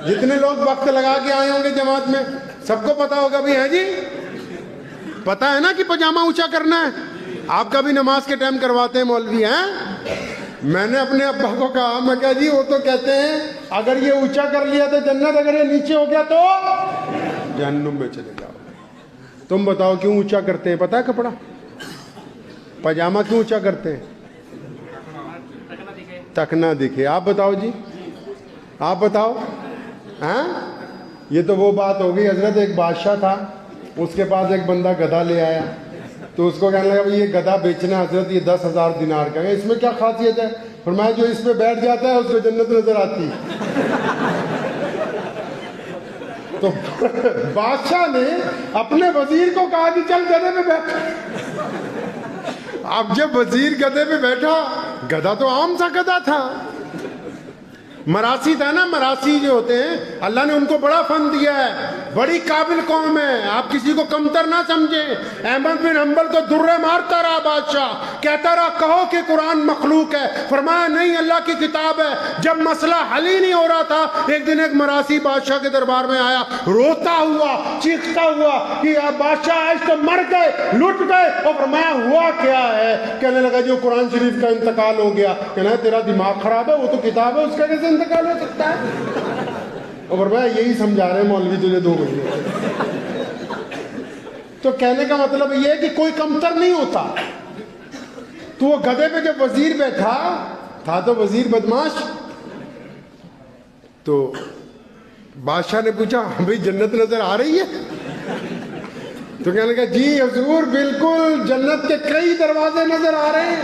जितने लोग वक्त लगा के आए होंगे जमात में, सबको पता होगा भी है जी, पता है ना कि पजामा ऊंचा करना है। आपका भी नमाज के टाइम करवाते हैं मौलवी हैं। मैंने अपने अब्बा को कहा, मैं कहा जी वो तो कहते हैं अगर ये ऊंचा कर लिया तो जन्नत, अगर ये नीचे हो गया तो जहन्नुम में चले जाओ। तुम बताओ क्यों ऊंचा करते हैं? पता है कपड़ा पजामा क्यों ऊंचा करते हैं? तक ना दिखे। आप बताओ जी, आप बताओ। हाँ, ये तो वो बात हो गई। हजरत एक बादशाह था, उसके पास एक बंदा गधा ले आया, तो उसको कहने लगा भाई ये गधा बेचना है हजरत, ये 10,000 दिनार का है, इसमें क्या खासियत है? फरमाया जो इस पे बैठ जाता है उसको जन्नत नजर आती है। तो बादशाह ने अपने वजीर को कहा कि चल गधे पे बैठ। अब जब वजीर गधे पे बैठा, गधा तो आम सा गधा था, मरासी था ना, मरासी जो होते हैं अल्लाह ने उनको बड़ा फन दिया है, बड़ी काबिल कौम है, आप किसी को कमतर ना समझे। अहमद बिन हंबल को दुर्रे मारता रहा बादशाह, कहता रहा कहो कि कुरान मखलूक है, फरमाया नहीं अल्लाह की किताब है। जब मसला हल ही नहीं हो रहा था, एक दिन एक मरासी बादशाह के दरबार में आया, रोता हुआ चीखता हुआ कि बादशाह आज तो मर गए, लुट गए। और फरमाया हुआ क्या है? कहने लगा जो कुरान शरीफ का इंतकाल हो गया। कहना तेरा दिमाग खराब है, वो तो किताब है, उसका कैसे इंतकाल हो सकता है? और मैं यही समझा रहे मौलवी तुझे 2 महीने। तो कहने का मतलब ये है कि कोई कमतर नहीं होता। तो वो गधे पे जब वजीर बैठा था तो वजीर बदमाश, तो बादशाह ने पूछा भाई जन्नत नजर आ रही है? तो कहने लगा जी हजूर बिल्कुल जन्नत के कई दरवाजे नजर आ रहे हैं,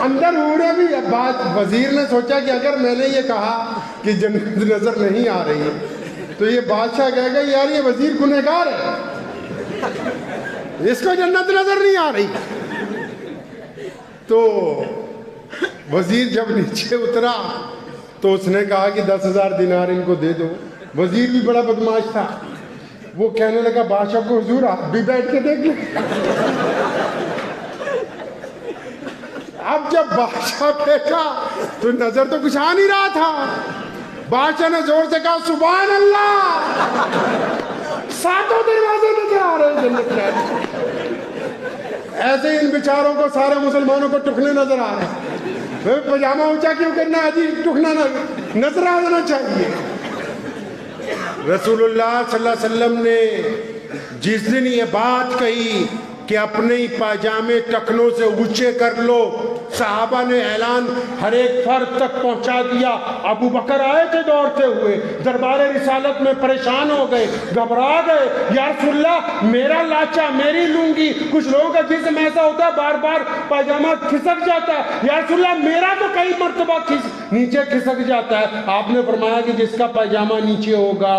अंदर उड़े भी। अब बात वजीर ने सोचा कि अगर मैंने ये कहा कि जन्नत नजर नहीं आ रही तो ये बादशाह कहेगा यार ये वजीर गुनहगार है, इसको जन्नत नजर नहीं आ रही। तो वजीर जब नीचे उतरा तो उसने कहा कि 10,000 दिनार इनको दे दो। वजीर भी बड़ा बदमाश था, वो कहने लगा बादशाह को हुजूर आप भी बैठ के देख ले। अब जब बादशाह बैठा तो नजर तो कुछ आ नहीं रहा था। बादशाह ने जोर से कहा सुभान अल्लाह, 7 दरवाजे नजर आ रहे हैं जन्नत के। ऐसे इन बेचारों को, सारे मुसलमानों को टुकने नजर आ रहे हैं। पजामा ऊंचा क्यों करना है जी? टुकना नजर आ जाना चाहिए। रसूलुल्लाह सल्लल्लाहु अलैहि वसल्लम ने जिस दिन ये बात कही कि अपने ही पाजामे टखनों से ऊंचे कर लो, सहाबा ने ऐलान हर एक फर्द तक पहुंचा दिया। अबू बकर आए थे दौड़ते हुए, दरबारे रिसालत में परेशान हो गए, घबरा गए, या रसूलल्लाह मेरा लाचा, मेरी लूंगी। कुछ लोगों का जिस्म ऐसा होता है बार बार पायजामा खिसक जाता है, या रसूलल्लाह मेरा तो कई मर्तबा नीचे खिसक जाता है। आपने फरमाया कि जिसका पायजामा नीचे होगा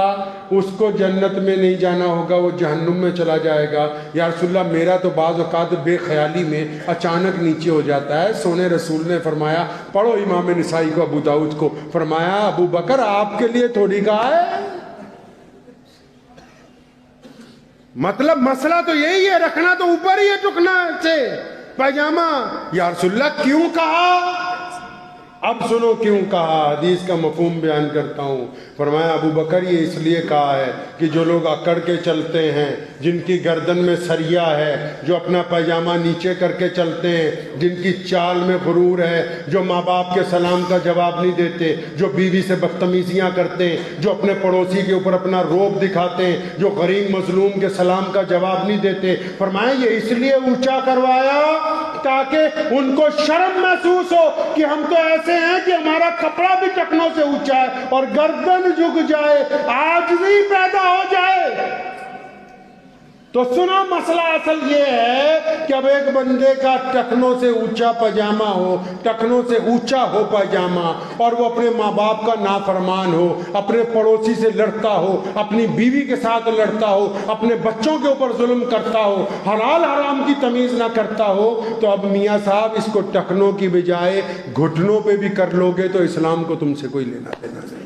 उसको जन्नत में नहीं जाना होगा, वो जहन्नुम में चला जाएगा। या रसूलल्लाह मेरा तो बाज़ औक़ात बेख्याली में अचानक नीचे हो जाता है। सोने रसूल ने फरमाया पढ़ो इमाम निसाई को, अबू दाऊद को। फरमाया अबू बकर आपके लिए थोड़ी कहा है, मतलब मसला तो यही है, रखना तो ऊपर ही है टुकना से पैजामा। या रसूलल्लाह क्यों कहा? अब सुनो क्यों कहा, हदीस का मफहूम बयान करता हूँ। फरमाया अबू बकर ये इसलिए कहा है कि जो लोग अकड़ के चलते हैं, जिनकी गर्दन में सरिया है, जो अपना पैजामा नीचे करके चलते हैं, जिनकी चाल में गुरूर है, जो माँ बाप के सलाम का जवाब नहीं देते, जो बीवी से बदतमीजियाँ करते हैं, जो अपने पड़ोसी के ऊपर अपना रोब दिखाते हैं, जो गरीब मजलूम के सलाम का जवाब नहीं देते। फरमाया ये इसलिए ऊँचा करवाया ताकि उनको शर्म महसूस हो कि हम तो ऐसे हैं कि हमारा कपड़ा भी टखनों से ऊंचा है, और गर्दन झुक जाए, आजिज़ी पैदा हो जाए। तो सुनो मसला असल ये है कि अब एक बंदे का टखनों से ऊंचा पजामा हो, टखनों से ऊंचा हो पजामा, और वो अपने माँ बाप का नाफरमान हो, अपने पड़ोसी से लड़ता हो, अपनी बीवी के साथ लड़ता हो, अपने बच्चों के ऊपर जुल्म करता हो, हलाल हराम की तमीज़ ना करता हो, तो अब मियाँ साहब इसको टखनों की बजाय घुटनों पे भी कर लोगे तो इस्लाम को तुमसे कोई लेना देना नहीं।